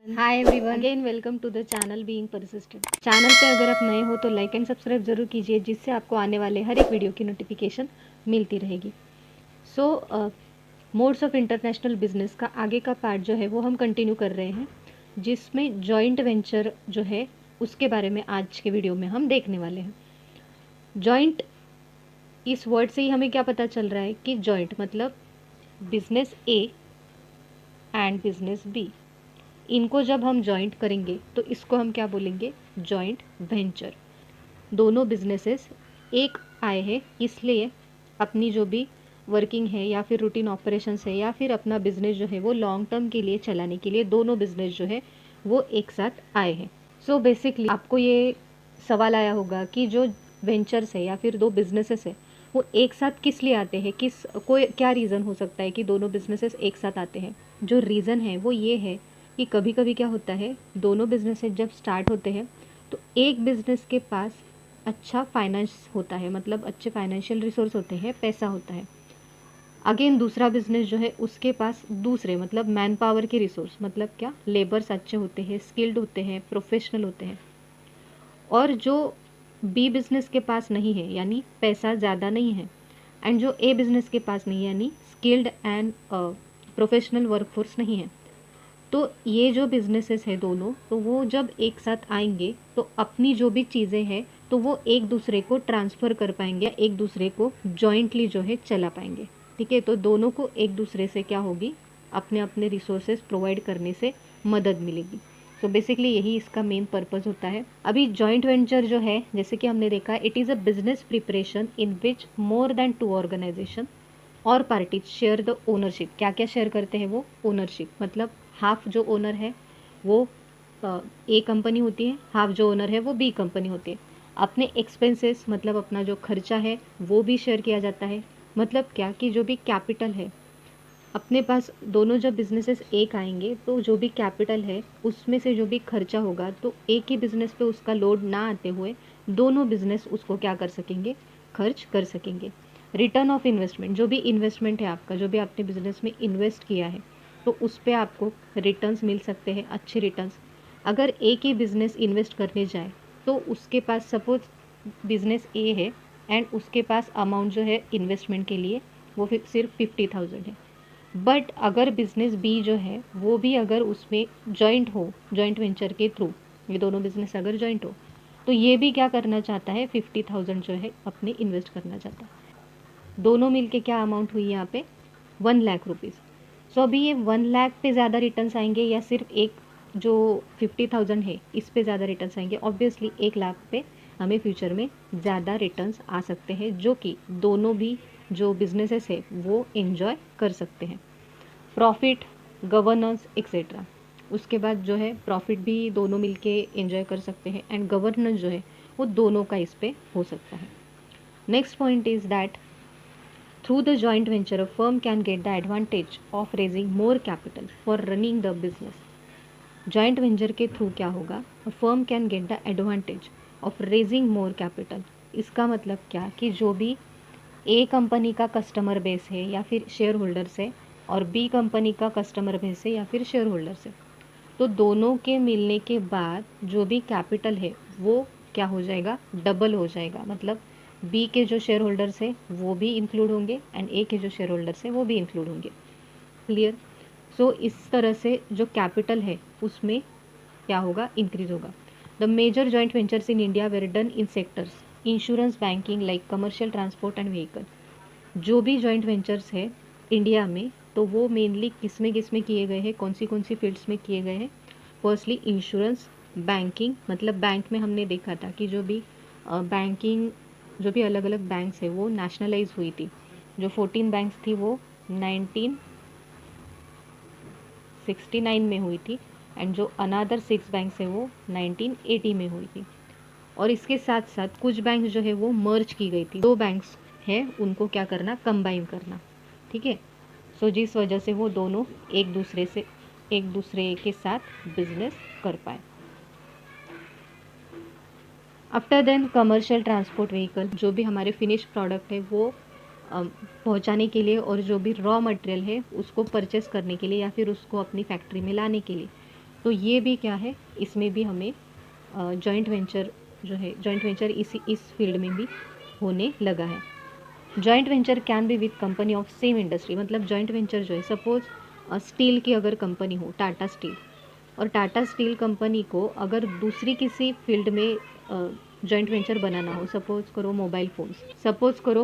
Hi everyone, again welcome to the channel being persistent. Channel पे अगर आप नए हो तो लाइक एंड सब्सक्राइब जरूर कीजिए, जिससे आपको आने वाले हर एक वीडियो की नोटिफिकेशन मिलती रहेगी। सो मोड्स ऑफ इंटरनेशनल बिजनेस का आगे का पार्ट जो है वो हम कंटिन्यू कर रहे हैं, जिसमें जॉइंट वेंचर जो है उसके बारे में आज के वीडियो में हम देखने वाले हैं। जॉइंट, इस वर्ड से ही हमें क्या पता चल रहा है कि जॉइंट मतलब business A and business B, इनको जब हम जॉइंट करेंगे तो इसको हम क्या बोलेंगे, जॉइंट वेंचर। दोनों बिजनेसेस एक आए हैं, इसलिए अपनी जो भी वर्किंग है या फिर रूटीन ऑपरेशंस है या फिर अपना बिजनेस जो है वो लॉन्ग टर्म के लिए चलाने के लिए दोनों बिजनेस जो है वो एक साथ आए हैं। सो बेसिकली आपको ये सवाल आया होगा कि जो वेंचर्स है या फिर दो बिजनेसेस है वो एक साथ किस लिए आते हैं, किस कोई क्या रीज़न हो सकता है कि दोनों बिजनेसेस एक साथ आते हैं। जो रीज़न है वो ये है कि कभी कभी क्या होता है, दोनों बिजनेसेस जब स्टार्ट होते हैं तो एक बिजनेस के पास अच्छा फाइनेंस होता है, मतलब अच्छे फाइनेंशियल रिसोर्स होते हैं, पैसा होता है। अगेन दूसरा बिजनेस जो है उसके पास दूसरे मतलब मैन पावर के रिसोर्स, मतलब क्या, लेबर्स अच्छे होते हैं, स्किल्ड होते हैं, प्रोफेशनल होते हैं। और जो बी बिजनेस के पास नहीं है यानी पैसा ज़्यादा नहीं है, एंड जो ए बिजनेस के पास नहीं है यानी स्किल्ड एंड प्रोफेशनल वर्कफोर्स नहीं है, तो ये जो बिजनेसेस है दोनों, तो वो जब एक साथ आएंगे तो अपनी जो भी चीज़ें हैं तो वो एक दूसरे को ट्रांसफ़र कर पाएंगे, एक दूसरे को जॉइंटली जो है चला पाएंगे। ठीक है, तो दोनों को एक दूसरे से क्या होगी, अपने अपने रिसोर्सेज प्रोवाइड करने से मदद मिलेगी। तो बेसिकली यही इसका मेन पर्पज़ होता है। अभी जॉइंट वेंचर जो है, जैसे कि हमने देखा, it is a business preparation in which more than two organisation और पार्टीज शेयर द ओनरशिप। क्या क्या शेयर करते हैं वो, ओनरशिप मतलब हाफ जो ओनर है वो ए कंपनी होती है, हाफ जो ओनर है वो बी कंपनी होती है। अपने एक्सपेंसेस मतलब अपना जो खर्चा है वो भी शेयर किया जाता है। मतलब क्या कि जो भी कैपिटल है अपने पास, दोनों जब बिजनेसेस एक आएंगे तो जो भी कैपिटल है उसमें से जो भी खर्चा होगा तो एक ही बिजनेस पे उसका लोड ना आते हुए दोनों बिजनेस उसको क्या कर सकेंगे, खर्च कर सकेंगे। रिटर्न ऑफ इन्वेस्टमेंट, जो भी इन्वेस्टमेंट है आपका, जो भी आपने बिजनेस में इन्वेस्ट किया है तो उस पर आपको रिटर्न्स मिल सकते हैं, अच्छे रिटर्न्स। अगर एक ही बिजनेस इन्वेस्ट करने जाए तो उसके पास सपोज बिजनेस ए है एंड उसके पास अमाउंट जो है इन्वेस्टमेंट के लिए वो फिर सिर्फ 50,000 है। बट अगर बिजनेस बी जो है वो भी अगर उसमें जॉइंट हो, जॉइंट वेंचर के थ्रू ये दोनों बिजनेस अगर जॉइंट हो तो ये भी क्या करना चाहता है, 50,000 जो है अपने इन्वेस्ट करना चाहता है। दोनों मिलके क्या अमाउंट हुई यहाँ पे, 1 लाख रुपीज़। सो अभी ये 1 लाख पे ज़्यादा रिटर्न्स आएंगे या सिर्फ एक जो 50,000 है इस पे ज़्यादा रिटर्न्स आएंगे, ऑब्वियसली 1 लाख पे हमें फ्यूचर में ज़्यादा रिटर्न्स आ सकते हैं, जो कि दोनों भी जो बिजनेसेस है वो एंजॉय कर सकते हैं। प्रॉफिट, गवर्नेंस एक्सेट्रा, उसके बाद जो है प्रॉफिट भी दोनों मिलके एंजॉय कर सकते हैं एंड गवर्नेंस जो है वो दोनों का इस पे हो सकता है। Next point is that through the joint venture, a firm can get the advantage of raising more capital for running the business. Joint venture के थ्रू क्या होगा, a firm can get the advantage of raising more capital. इसका मतलब क्या कि जो भी ए company का कस्टमर बेस है या फिर शेयर होल्डर्स है और बी कंपनी का कस्टमर बेस है या फिर शेयर होल्डर्स है, तो दोनों के मिलने के बाद जो भी कैपिटल है वो क्या हो जाएगा, डबल हो जाएगा। मतलब बी के जो शेयर होल्डर्स है वो भी इंक्लूड होंगे एंड ए के जो शेयर होल्डर्स है वो भी इंक्लूड होंगे। क्लियर। सो इस तरह से जो कैपिटल है उसमें क्या होगा, इंक्रीज होगा। The major joint ventures in India were done in sectors insurance, banking, like commercial transport and vehicle. जो भी जॉइंट वेंचर्स है इंडिया में तो वो मेनली किस में किए गए हैं, कौन सी फील्ड्स में किए गए हैं। फर्स्टली इंश्योरेंस, बैंकिंग, मतलब बैंक में हमने देखा था कि जो भी बैंकिंग, जो भी अलग अलग बैंक्स है वो नेशनलाइज हुई थी। जो 14 बैंक्स थी वो 1969 में हुई थी एंड जो अनादर 6 बैंक्स है वो 1980 में हुई थी। और इसके साथ साथ कुछ बैंक जो है वो मर्ज की गई थी, दो बैंक्स है उनको क्या करना, कंबाइन करना। ठीक है, सो जिस वजह से वो दोनों एक दूसरे के साथ बिजनेस कर पाए। After then commercial transport vehicle, जो भी हमारे फिनिश प्रोडक्ट है वो पहुंचाने के लिए और जो भी रॉ मटेरियल है उसको परचेस करने के लिए या फिर उसको अपनी फैक्ट्री में लाने के लिए तो ये भी क्या है, इसमें भी हमें जॉइंट वेंचर जो है, जॉइंट वेंचर इस फील्ड में भी होने लगा है। Joint venture can be with company of same industry, मतलब जॉइंट वेंचर जो है, सपोज स्टील की अगर कंपनी हो, टाटा स्टील, और टाटा स्टील कंपनी को अगर दूसरी किसी फील्ड में जॉइंट वेंचर बनाना हो, सपोज करो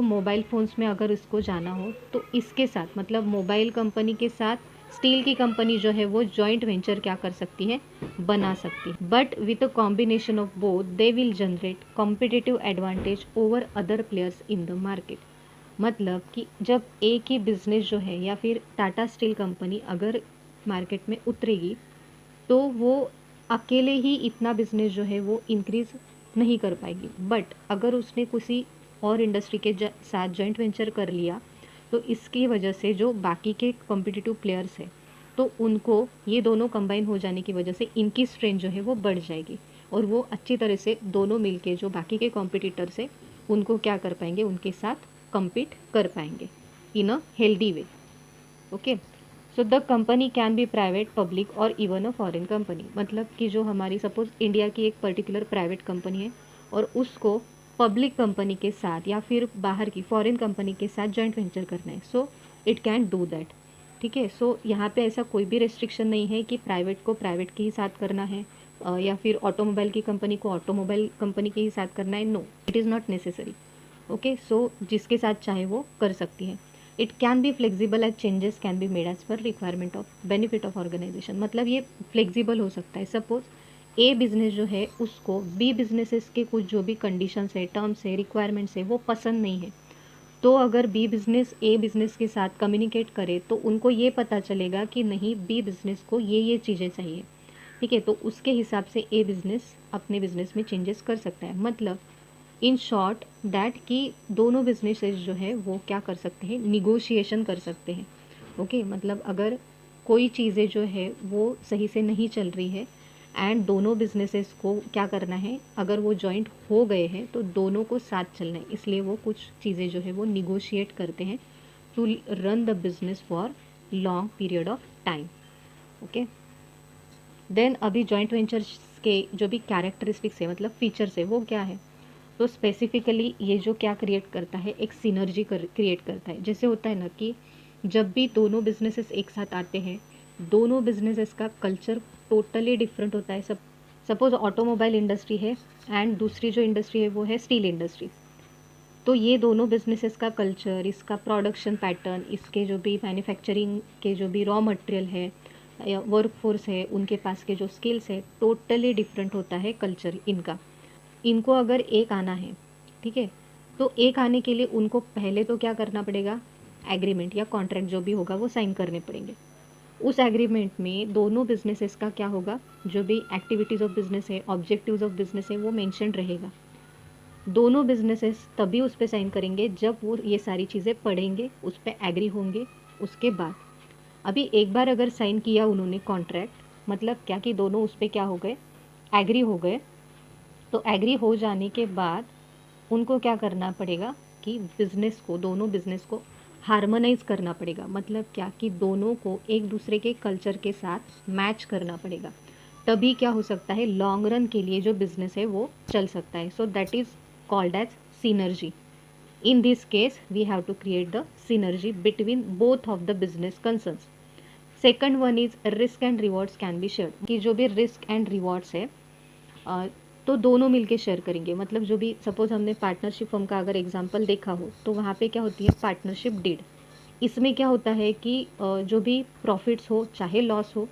मोबाइल फ़ोन्स में अगर इसको जाना हो, तो इसके साथ मतलब मोबाइल कंपनी के साथ स्टील की कंपनी जो है वो जॉइंट वेंचर क्या कर सकती है, बना सकती है। But with a combination of both they will generate competitive advantage over other players in the market. मतलब कि जब एक ही बिजनेस जो है या फिर टाटा स्टील कंपनी अगर मार्केट में उतरेगी, तो वो अकेले ही इतना बिजनेस जो है वो इंक्रीज नहीं कर पाएगी। बट अगर उसने किसी और इंडस्ट्री के साथ जॉइंट वेंचर कर लिया, तो इसकी वजह से जो बाकी के कॉम्पिटिटिव प्लेयर्स हैं, तो उनको ये दोनों कंबाइन हो जाने की वजह से इनकी स्ट्रेंथ जो है वो बढ़ जाएगी, और वो अच्छी तरह से दोनों मिलके जो बाकी के कॉम्पिटिटर्स है उनको क्या कर पाएंगे, उनके साथ compete कर पाएंगे in a healthy way. Okay, so the company can be private, public और इवन अ फॉरेन कंपनी। मतलब कि जो हमारी सपोज इंडिया की एक पर्टिकुलर प्राइवेट कंपनी है और उसको पब्लिक कंपनी के साथ या फिर बाहर की फॉरेन कंपनी के साथ जॉइंट वेंचर करना है, so it can do that. ठीक है, सो यहाँ पे ऐसा कोई भी रेस्ट्रिक्शन नहीं है कि प्राइवेट को प्राइवेट के ही साथ करना है या फिर ऑटोमोबाइल की कंपनी को ऑटोमोबाइल कंपनी के ही साथ करना है। No, it is not necessary. Okay, so जिसके साथ चाहे वो कर सकती है। It can be flexible as changes can be made as per requirement of benefit of organisation. मतलब ये फ्लेक्सिबल हो सकता है। सपोज ए बिजनेस जो है उसको बी बिजनेसेस के कुछ जो भी कंडीशंस है, टर्म्स है, रिक्वायरमेंट्स है, वो पसंद नहीं है, तो अगर बी बिजनेस ए बिजनेस के साथ कम्युनिकेट करे तो उनको ये पता चलेगा कि नहीं, बी बिजनेस को ये चीज़ें चाहिए। ठीक है, तो उसके हिसाब से ए बिजनेस अपने बिजनेस में चेंजेस कर सकता है। मतलब इन शॉर्ट दैट कि दोनों बिजनेसेस जो है वो क्या कर सकते हैं, निगोशिएशन कर सकते हैं। ओके, मतलब अगर कोई चीज़ें जो है वो सही से नहीं चल रही है एंड दोनों बिजनेसेस को क्या करना है, अगर वो जॉइंट हो गए हैं तो दोनों को साथ चलना है, इसलिए वो कुछ चीज़ें जो है वो निगोशिएट करते हैं to run the business for long period of time. Okay, then अभी जॉइंट वेंचर्स के जो भी कैरेक्टरिस्टिक्स है, मतलब फीचर्स है, वो क्या है, तो स्पेसिफिकली ये जो क्या क्रिएट करता है, एक सिनर्जी क्रिएट करता है। जैसे होता है ना कि जब भी दोनों बिजनेसेस एक साथ आते हैं, दोनों बिजनेसेस का कल्चर टोटली डिफरेंट होता है। सपोज ऑटोमोबाइल इंडस्ट्री है एंड दूसरी जो इंडस्ट्री है वो है स्टील इंडस्ट्री, तो ये दोनों बिजनेसेस का कल्चर, इसका प्रोडक्शन पैटर्न, इसके जो भी मैन्युफैक्चरिंग के जो भी रॉ मटेरियल है या वर्क फोर्स है, उनके पास के जो स्किल्स है, टोटली डिफरेंट होता है कल्चर इनका। इनको अगर एक आना है, ठीक है, तो एक आने के लिए उनको पहले तो क्या करना पड़ेगा, एग्रीमेंट या कॉन्ट्रैक्ट जो भी होगा वो साइन करने पड़ेंगे। उस एग्रीमेंट में दोनों बिजनेसेस का क्या होगा, जो भी एक्टिविटीज़ ऑफ बिजनेस है, ऑब्जेक्टिव्स ऑफ बिजनेस है, वो मेंशन रहेगा। दोनों बिजनेसेस तभी उस पर साइन करेंगे जब वो ये सारी चीज़ें पढ़ेंगे, उस पर एग्री होंगे। उसके बाद अभी एक बार अगर साइन किया उन्होंने कॉन्ट्रैक्ट, मतलब क्या कि दोनों उस पर क्या हो गए, एग्री हो गए, तो एग्री हो जाने के बाद उनको क्या करना पड़ेगा कि बिज़नेस को, दोनों बिज़नेस को हार्मोनाइज करना पड़ेगा। मतलब क्या कि दोनों को एक दूसरे के कल्चर के साथ मैच करना पड़ेगा, तभी क्या हो सकता है, लॉन्ग रन के लिए जो बिज़नेस है वो चल सकता है। So that is called as synergy. In this case we have to create the synergy between both of the business concerns. Second one is risk and rewards can be shared, कि जो भी risk and rewards है तो दोनों मिलके share करेंगे। मतलब जो भी सपोज हमने पार्टनरशिप फर्म का अगर एग्जांपल देखा हो, तो वहाँ पे क्या होती है, पार्टनरशिप डीड। इसमें क्या होता है कि जो भी प्रॉफिट्स हो चाहे लॉस हो,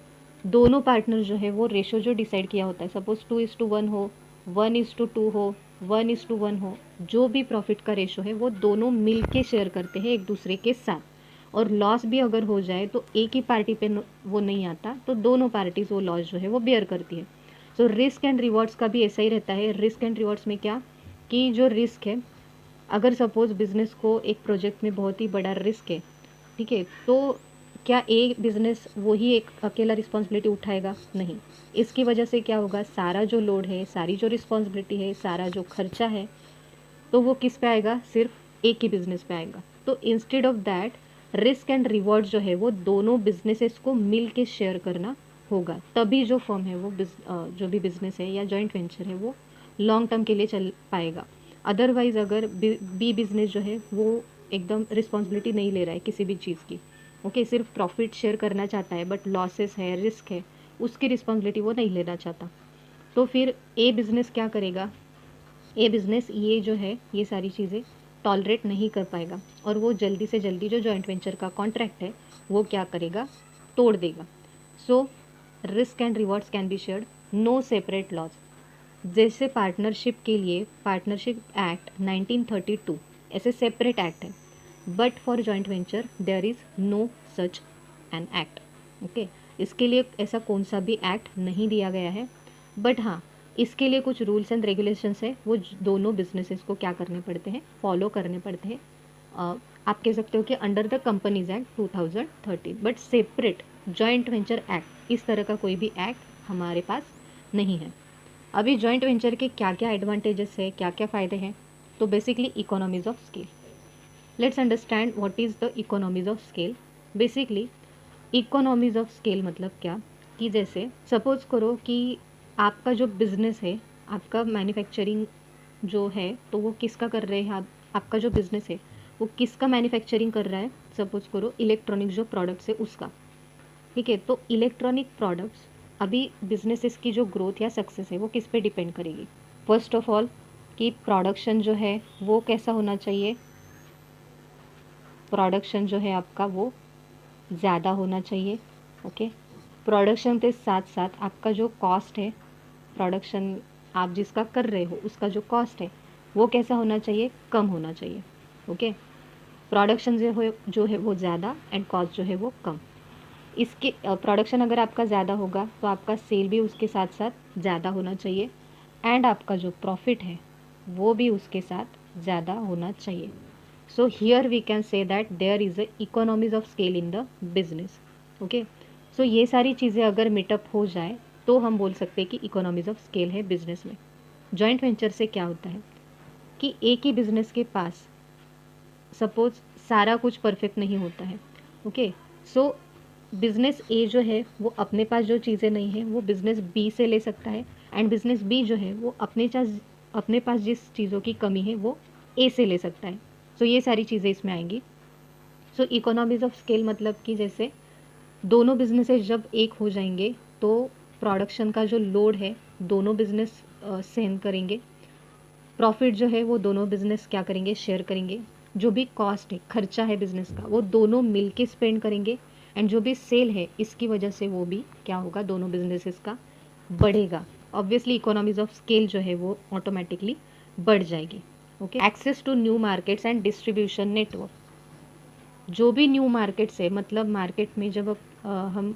दोनों पार्टनर जो है वो रेशो जो डिसाइड किया होता है, सपोज 2:1 हो, 1:2 हो, 1:1 हो, जो भी प्रॉफिट का रेशो है वो दोनों मिल के शेयर करते हैं एक दूसरे के साथ। और लॉस भी अगर हो जाए तो एक ही पार्टी पे वो नहीं आता, तो दोनों पार्टीज वो लॉस जो है वो बेयर करती है। सो रिस्क एंड रिवॉर्ड्स का भी ऐसा ही रहता है। रिस्क एंड रिवॉर्ड्स में क्या, कि जो रिस्क है, अगर सपोज बिजनेस को एक प्रोजेक्ट में बहुत ही बड़ा रिस्क है, ठीक है, तो क्या एक बिजनेस वही एक अकेला रिस्पॉन्सिबिलिटी उठाएगा, नहीं। इसकी वजह से क्या होगा, सारा जो लोड है, सारी जो रिस्पॉन्सिबिलिटी है, सारा जो खर्चा है, तो वो किस पे आएगा, सिर्फ एक ही बिजनेस पे आएगा। तो instead of that risk and reward जो है वो दोनों बिजनेसेस को मिल के शेयर करना होगा तभी जो फर्म है वो जो भी बिजनेस है या जॉइंट वेंचर है वो लॉन्ग टर्म के लिए चल पाएगा। अदरवाइज अगर बी बिजनेस जो है वो एकदम रिस्पॉन्सिबिलिटी नहीं ले रहा है किसी भी चीज़ की, ओके, सिर्फ प्रॉफिट शेयर करना चाहता है बट लॉसेस है, रिस्क है, उसकी रिस्पॉन्सिबिलिटी वो नहीं लेना चाहता, तो फिर ए बिज़नेस क्या करेगा, ए बिज़नेस ये जो है ये सारी चीज़ें टॉलरेट नहीं कर पाएगा और वो जल्दी से जल्दी जो जॉइंट वेंचर का कॉन्ट्रैक्ट है वो क्या करेगा, तोड़ देगा। So risk and rewards can be shared, no separate laws. जैसे पार्टनरशिप के लिए पार्टनरशिप एक्ट 1932 ऐसे सेपरेट एक्ट है, but for joint venture there is no such an act, okay. इसके लिए ऐसा कौन सा भी एक्ट नहीं दिया गया है, बट हाँ इसके लिए कुछ रूल्स एंड रेगुलेशंस है वो दोनों बिजनेसेस को क्या करने पड़ते हैं, फॉलो करने पड़ते हैं। आप कह सकते हो कि under the companies act 2013, but separate joint venture act इस तरह का कोई भी एक्ट हमारे पास नहीं है। अभी जॉइंट वेंचर के क्या क्या एडवांटेजेस है, क्या क्या फ़ायदे हैं, तो basically economies of scale. Let's understand what is the economies of scale. Basically economies of scale मतलब क्या, कि जैसे सपोज करो कि आपका जो बिज़नेस है, आपका मैन्युफैक्चरिंग जो है तो वो किसका कर रहे हैं आप, आपका जो बिज़नेस है वो किसका मैन्युफैक्चरिंग कर रहा है, सपोज करो इलेक्ट्रॉनिक जो प्रोडक्ट्स है उसका, ठीक है। तो इलेक्ट्रॉनिक प्रोडक्ट्स अभी बिजनेसेस की जो ग्रोथ या सक्सेस है वो किस पे डिपेंड करेगी, फर्स्ट ऑफ ऑल कि प्रोडक्शन जो है वो कैसा होना चाहिए, प्रोडक्शन जो है आपका वो ज़्यादा होना चाहिए, ओके। प्रोडक्शन के साथ साथ आपका जो कॉस्ट है, प्रोडक्शन आप जिसका कर रहे हो उसका जो कॉस्ट है वो कैसा होना चाहिए, कम होना चाहिए, ओके। प्रोडक्शन जो है वो ज़्यादा एंड कॉस्ट जो है वो कम। इसके प्रोडक्शन अगर आपका ज़्यादा होगा तो आपका सेल भी उसके साथ साथ ज़्यादा होना चाहिए एंड आपका जो प्रॉफिट है वो भी उसके साथ ज़्यादा होना चाहिए। So here we can say that there is a economies of scale in the business, okay. सो ये सारी चीज़ें अगर मीटअप हो जाए तो हम बोल सकते हैं कि इकोनॉमीज ऑफ स्केल है बिजनेस में। जॉइंट वेंचर से क्या होता है कि एक ही बिजनेस के पास सपोज सारा कुछ परफेक्ट नहीं होता है, ओके। सो बिजनेस ए जो है वो अपने पास जो चीज़ें नहीं है वो बिजनेस बी से ले सकता है एंड बिजनेस बी जो है वो अपने पास जिस चीज़ों की कमी है वो ए से ले सकता है। सो ये सारी चीज़ें इसमें आएंगी। सो इकोनॉमीज ऑफ स्केल मतलब कि जैसे दोनों बिजनेसेस जब एक हो जाएंगे तो प्रोडक्शन का जो लोड है दोनों बिजनेस सहन करेंगे, प्रॉफिट जो है वो दोनों बिजनेस क्या करेंगे, शेयर करेंगे, जो भी कॉस्ट है खर्चा है बिजनेस का वो दोनों मिल के स्पेंड करेंगे एंड जो भी सेल है इसकी वजह से वो भी क्या होगा, दोनों बिजनेसेस का बढ़ेगा। ऑब्वियसली इकोनॉमीज ऑफ स्केल जो है वो ऑटोमेटिकली बढ़ जाएगी, okay. Access to new markets and distribution network, जो भी न्यू मार्केट्स है मतलब मार्केट में हम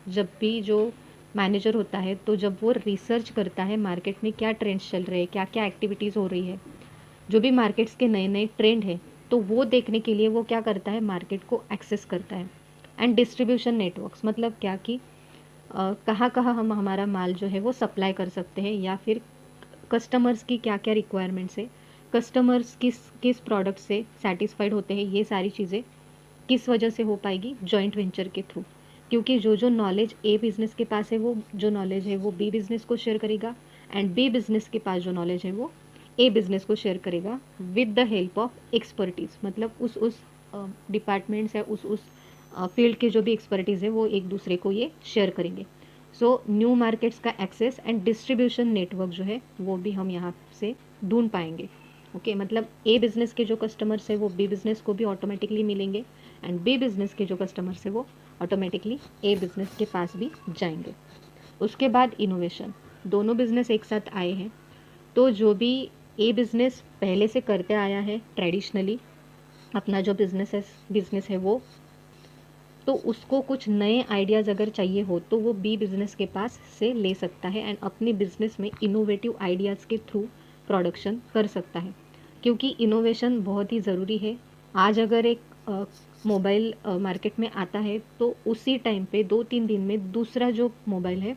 जब भी जो मैनेजर होता है तो जब वो रिसर्च करता है मार्केट में क्या ट्रेंड्स चल रहे हैं, क्या क्या एक्टिविटीज़ हो रही है, जो भी मार्केट्स के नए नए ट्रेंड है तो वो देखने के लिए वो क्या करता है, मार्केट को एक्सेस करता है। एंड डिस्ट्रीब्यूशन नेटवर्क्स मतलब क्या कि कहाँ कहाँ हम हमारा माल जो है वो सप्लाई कर सकते हैं या फिर कस्टमर्स की क्या क्या रिक्वायरमेंट्स है, कस्टमर्स किस किस प्रोडक्ट से सेटिस्फाइड होते हैं, ये सारी चीज़ें किस वजह से हो पाएगी, जॉइंट वेंचर के थ्रू। क्योंकि जो नॉलेज ए बिज़नेस के पास है वो जो नॉलेज है वो बी बिज़नेस को शेयर करेगा एंड बी बिज़नेस के पास जो नॉलेज है वो ए बिज़नेस को शेयर करेगा with the help of expertise, मतलब उस डिपार्टमेंट्स है उस फील्ड के जो भी एक्सपर्टीज़ है वो एक दूसरे को ये शेयर करेंगे। सो न्यू मार्केट्स का एक्सेस एंड डिस्ट्रीब्यूशन नेटवर्क जो है वो भी हम यहाँ से ढूंढ पाएंगे, ओके। मतलब ए बिज़नेस के जो कस्टमर्स है वो बी बिज़नेस को भी ऑटोमेटिकली मिलेंगे एंड बी बिज़नेस के जो कस्टमर्स है वो ऑटोमेटिकली ए बिज़नेस के पास भी जाएंगे। उसके बाद इनोवेशन, दोनों बिज़नेस एक साथ आए हैं तो जो भी ए बिज़नेस पहले से करते आया है ट्रेडिशनली अपना जो बिज़नेस है वो, तो उसको कुछ नए आइडियाज़ अगर चाहिए हो तो वो बी बिज़नेस के पास से ले सकता है एंड अपने बिज़नेस में इनोवेटिव आइडियाज़ के थ्रू प्रोडक्शन कर सकता है। क्योंकि इनोवेशन बहुत ही ज़रूरी है। आज अगर एक मोबाइल मार्केट में आता है तो उसी टाइम पे 2-3 दिन में दूसरा जो मोबाइल है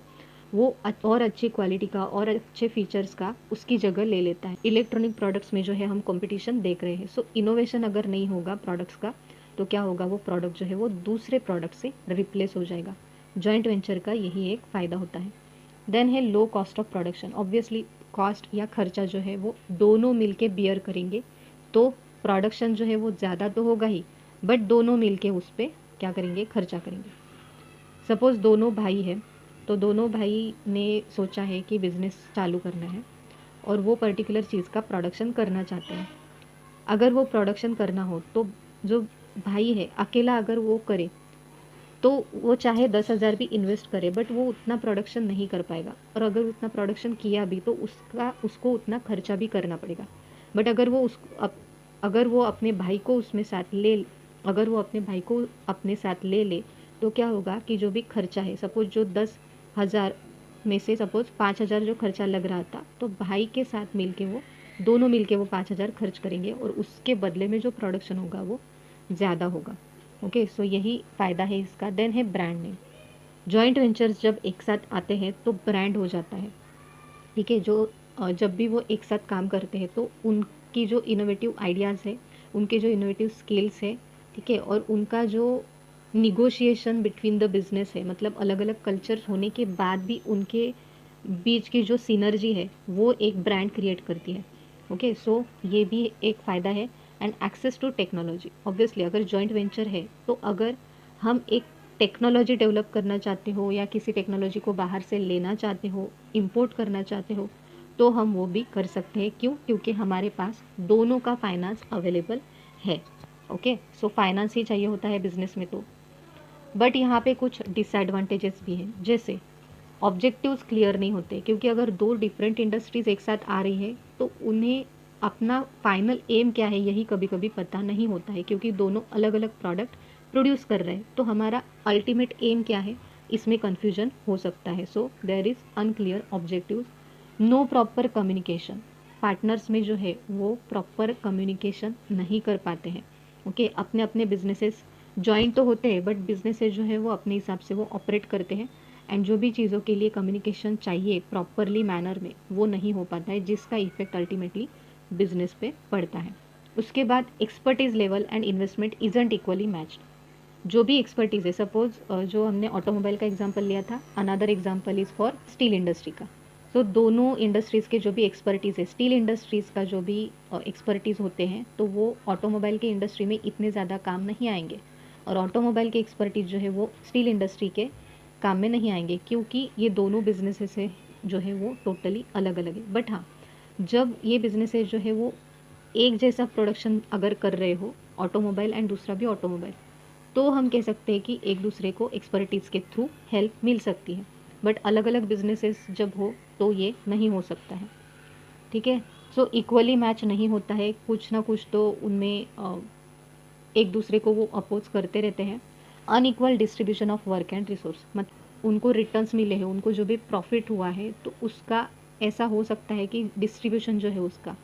वो और अच्छी क्वालिटी का और अच्छे फीचर्स का उसकी जगह ले लेता है। इलेक्ट्रॉनिक प्रोडक्ट्स में जो है हम कंपटीशन देख रहे हैं। सो इनोवेशन अगर नहीं होगा प्रोडक्ट्स का तो क्या होगा, वो प्रोडक्ट जो है वो दूसरे प्रोडक्ट से रिप्लेस हो जाएगा। जॉइंट वेंचर का यही एक फ़ायदा होता है। देन है low cost of production. Obviously cost या खर्चा जो है वो दोनों मिलके बियर करेंगे, तो प्रोडक्शन जो है वो ज़्यादा तो होगा ही, बट दोनों मिलके उस पर क्या करेंगे, खर्चा करेंगे। सपोज़ दोनों भाई हैं, तो दोनों भाई ने सोचा है कि बिज़नेस चालू करना है और वो पर्टिकुलर चीज़ का प्रोडक्शन करना चाहते हैं। अगर वो प्रोडक्शन करना हो तो जो भाई है अकेला अगर वो करे तो वो चाहे 10,000 भी इन्वेस्ट करे, बट वो उतना प्रोडक्शन नहीं कर पाएगा, और अगर उतना प्रोडक्शन किया भी तो उसको उतना खर्चा भी करना पड़ेगा। बट अगर वो अपने भाई को उसमें साथ ले अगर वो अपने भाई को अपने साथ ले ले तो क्या होगा कि जो भी खर्चा है, सपोज जो 10,000 में से सपोज 5,000 जो खर्चा लग रहा था, तो भाई के साथ मिलके वो दोनों मिलके वो 5,000 खर्च करेंगे और उसके बदले में जो प्रोडक्शन होगा वो ज़्यादा होगा। ओके, सो यही फ़ायदा है इसका। देन है ब्रांड नेम। जॉइंट वेंचर्स जब एक साथ आते हैं तो ब्रांड हो जाता है। ठीक है, जब भी वो एक साथ काम करते हैं तो उनकी जो इनोवेटिव आइडियाज़ है, उनके जो इनोवेटिव स्किल्स है, ठीक है, और उनका जो निगोशिएशन बिटवीन द बिजनेस है, मतलब अलग अलग कल्चर होने के बाद भी उनके बीच की जो सिनर्जी है वो एक ब्रांड क्रिएट करती है। ओके, सो ये भी एक फ़ायदा है। And access to technology. Obviously अगर जॉइंट वेंचर है तो अगर हम एक टेक्नोलॉजी डेवलप करना चाहते हो या किसी टेक्नोलॉजी को बाहर से लेना चाहते हो, इंपोर्ट करना चाहते हो, तो हम वो भी कर सकते हैं। क्यों? क्योंकि हमारे पास दोनों का फाइनेंस अवेलेबल है। ओके, सो फाइनेंस ही चाहिए होता है बिजनेस में तो। बट यहाँ पे कुछ डिसएडवांटेजेस भी हैं, जैसे ऑब्जेक्टिव्स क्लियर नहीं होते, क्योंकि अगर दो डिफरेंट इंडस्ट्रीज एक साथ आ रही है तो उन्हें अपना फाइनल एम क्या है यही कभी कभी पता नहीं होता है, क्योंकि दोनों अलग अलग प्रोडक्ट प्रोड्यूस कर रहे हैं, तो हमारा अल्टीमेट एम क्या है इसमें कन्फ्यूजन हो सकता है। So there is unclear objectives. No proper communication. Partners में जो है वो प्रॉपर कम्युनिकेशन नहीं कर पाते हैं। ओके, अपने अपने बिजनेसेस जॉइंट तो होते हैं, बट बिजनेसेस जो है वो अपने हिसाब से वो ऑपरेट करते हैं, एंड जो भी चीज़ों के लिए कम्युनिकेशन चाहिए प्रॉपरली मैनर में वो नहीं हो पाता है, जिसका इफेक्ट अल्टीमेटली बिजनेस पे पड़ता है। उसके बाद expertise level and investment isn't equally matched. जो भी एक्सपर्टीज़ है, सपोज जो हमने ऑटोमोबाइल का एग्जांपल लिया था, another example is for steel industry का। सो दोनों इंडस्ट्रीज़ के जो भी एक्सपर्टीज़ है, स्टील इंडस्ट्रीज़ का जो भी एक्सपर्टीज़ होते हैं, तो वो ऑटोमोबाइल के इंडस्ट्री में इतने ज़्यादा काम नहीं आएंगे, और ऑटोमोबाइल के एक्सपर्टीज़ जो है वो स्टील इंडस्ट्री के काम में नहीं आएंगे, क्योंकि ये दोनों बिजनेसेस है जो है वो टोटली अलग अलग है। बट हाँ, जब ये बिजनेसेस जो है वो एक जैसा प्रोडक्शन अगर कर रहे हो, ऑटोमोबाइल एंड दूसरा भी ऑटोमोबाइल, तो हम कह सकते हैं कि एक दूसरे को एक्सपर्टीज़ के थ्रू हेल्प मिल सकती है। बट अलग अलग बिजनेसेस जब हो तो ये नहीं हो सकता है। ठीक है, सो इक्वली मैच नहीं होता है, कुछ ना कुछ तो उनमें एक दूसरे को वो अपोज करते रहते हैं। Unequal distribution of work and resource, मतलब उनको रिटर्न्स मिले हैं, उनको जो भी प्रॉफिट हुआ है, तो उसका ऐसा हो सकता है कि डिस्ट्रीब्यूशन जो है उसका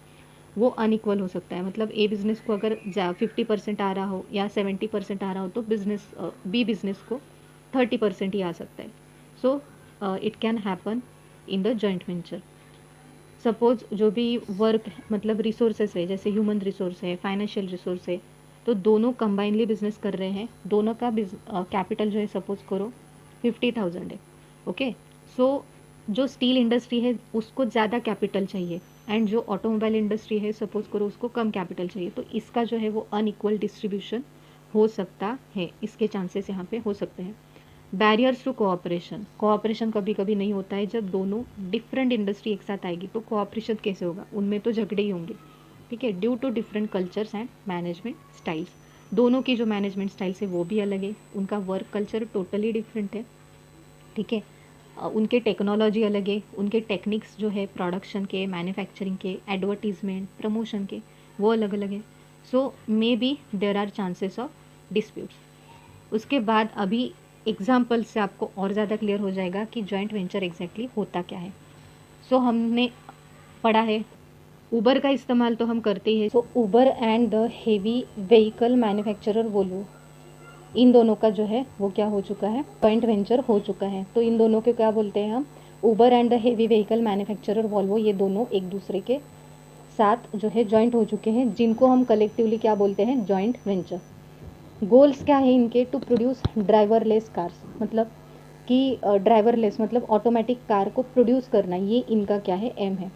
वो अनइक्वल हो सकता है। मतलब ए बिज़नेस को अगर 50% आ रहा हो या 70% आ रहा हो, तो बी बिज़नेस को 30% ही आ सकता है। So it can happen in the joint venture. Suppose जो भी वर्क मतलब रिसोर्सेस है, जैसे ह्यूमन रिसोर्स है, फाइनेंशियल रिसोर्स है, तो दोनों कंबाइनली बिजनेस कर रहे हैं, दोनों का कैपिटल जो है सपोज करो 50,000 है। ओके, सो जो स्टील इंडस्ट्री है उसको ज़्यादा कैपिटल चाहिए, एंड जो ऑटोमोबाइल इंडस्ट्री है सपोज करो उसको कम कैपिटल चाहिए, तो इसका जो है वो अनइक्वल डिस्ट्रीब्यूशन हो सकता है, इसके चांसेस यहाँ पे हो सकते हैं। बैरियर्स टू कोऑपरेशन कभी कभी नहीं होता है, जब दोनों डिफरेंट इंडस्ट्री एक साथ आएगी तो कोऑपरेशन कैसे होगा, उनमें तो झगड़े ही होंगे। ठीक है, due to different cultures and management styles. दोनों की जो मैनेजमेंट स्टाइल्स है वो भी अलग है, उनका वर्क कल्चर टोटली डिफरेंट है। ठीक है, उनके टेक्नोलॉजी अलग है, उनके टेक्निक्स जो है प्रोडक्शन के, मैन्युफैक्चरिंग के, एडवर्टीजमेंट, प्रमोशन के, वो अलग अलग है। So maybe there are chances of disputes. उसके बाद अभी एग्जाम्पल से आपको और ज़्यादा क्लियर हो जाएगा कि जॉइंट वेंचर एग्जैक्टली होता क्या है। सो हमने पढ़ा है उबर का इस्तेमाल तो हम करते ही हैं। So Uber and the heavy vehicle manufacturer Volvo, इन दोनों का जो है वो क्या हो चुका है, जॉइंट वेंचर हो चुका है। तो इन दोनों के क्या बोलते हैं हम, Uber and the heavy vehicle manufacturer Volvo, ये दोनों एक दूसरे के साथ जो है जॉइंट हो चुके हैं, जिनको हम कलेक्टिवली क्या बोलते हैं, जॉइंट वेंचर। गोल्स क्या है इनके, टू प्रोड्यूस ड्राइवरलेस कार्स, मतलब कि ड्राइवरलेस मतलब ऑटोमेटिक कार को प्रोड्यूस करना, ये इनका क्या है, एम है।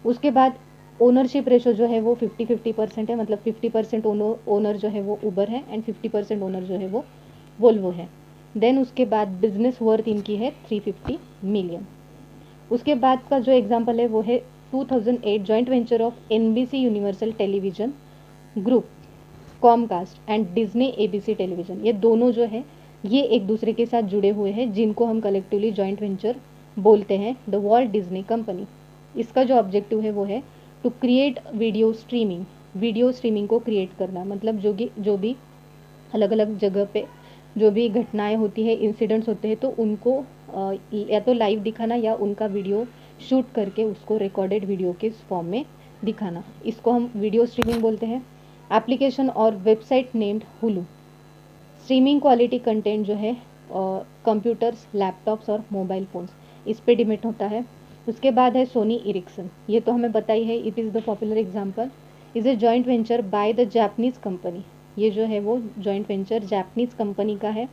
उसके बाद ओनरशिप रेशो जो है वो 50-50% है, मतलब 50% ओनर जो है वो उबर है एंड 50% ओनर जो है वो वोल्वो है। देन उसके बाद बिजनेस वर्थ इनकी है 350 मिलियन। उसके बाद का जो एग्जांपल है वो है 2008 joint venture of NBC universal television group, Comcast and Disney ABC television. ये दोनों जो है ये एक दूसरे के साथ जुड़े हुए हैं, जिनको हम कलेक्टिवली जॉइंट वेंचर बोलते हैं, द वॉल्ट डिज्नी कंपनी। इसका जो ऑब्जेक्टिव है वो है टू क्रिएट वीडियो स्ट्रीमिंग को क्रिएट करना, मतलब जो भी अलग अलग जगह पे जो भी घटनाएं होती है, इंसिडेंट्स होते हैं, तो उनको या तो लाइव दिखाना या उनका वीडियो शूट करके उसको रिकॉर्डेड वीडियो के फॉर्म में दिखाना, इसको हम वीडियो स्ट्रीमिंग बोलते हैं। एप्लीकेशन और website named Hulu. Streaming quality content जो है कंप्यूटर्स, लैपटॉप्स और मोबाइल फ़ोन्स, इस पे डिपेंड होता है। उसके बाद है सोनी इरिक्सन, ये तो हमें पता ही है, it is the popular example, is a joint venture by the Japanese company. ये जो है वो जॉइंट वेंचर जापानीज़ कंपनी का है,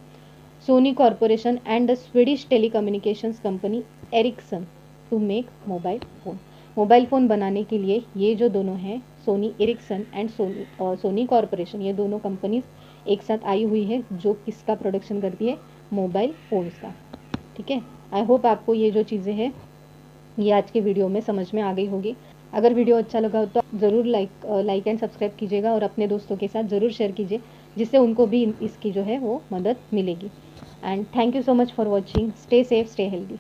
Sony Corporation and the Swedish telecommunications company Ericsson to make mobile phone. Mobile phone बनाने के लिए ये जो दोनों हैं, Sony Ericsson and Sony Corporation, ये दोनों कंपनीज एक साथ आई हुई है, जो किसका प्रोडक्शन करती है, मोबाइल फ़ोन्स का। ठीक है, आई होप आपको ये जो चीज़ें हैं ये आज के वीडियो में समझ में आ गई होगी। अगर वीडियो अच्छा लगा हो तो ज़रूर लाइक एंड सब्सक्राइब कीजिएगा और अपने दोस्तों के साथ ज़रूर शेयर कीजिए, जिससे उनको भी इसकी जो है वो मदद मिलेगी। And thank you so much for watching. Stay safe, stay healthy.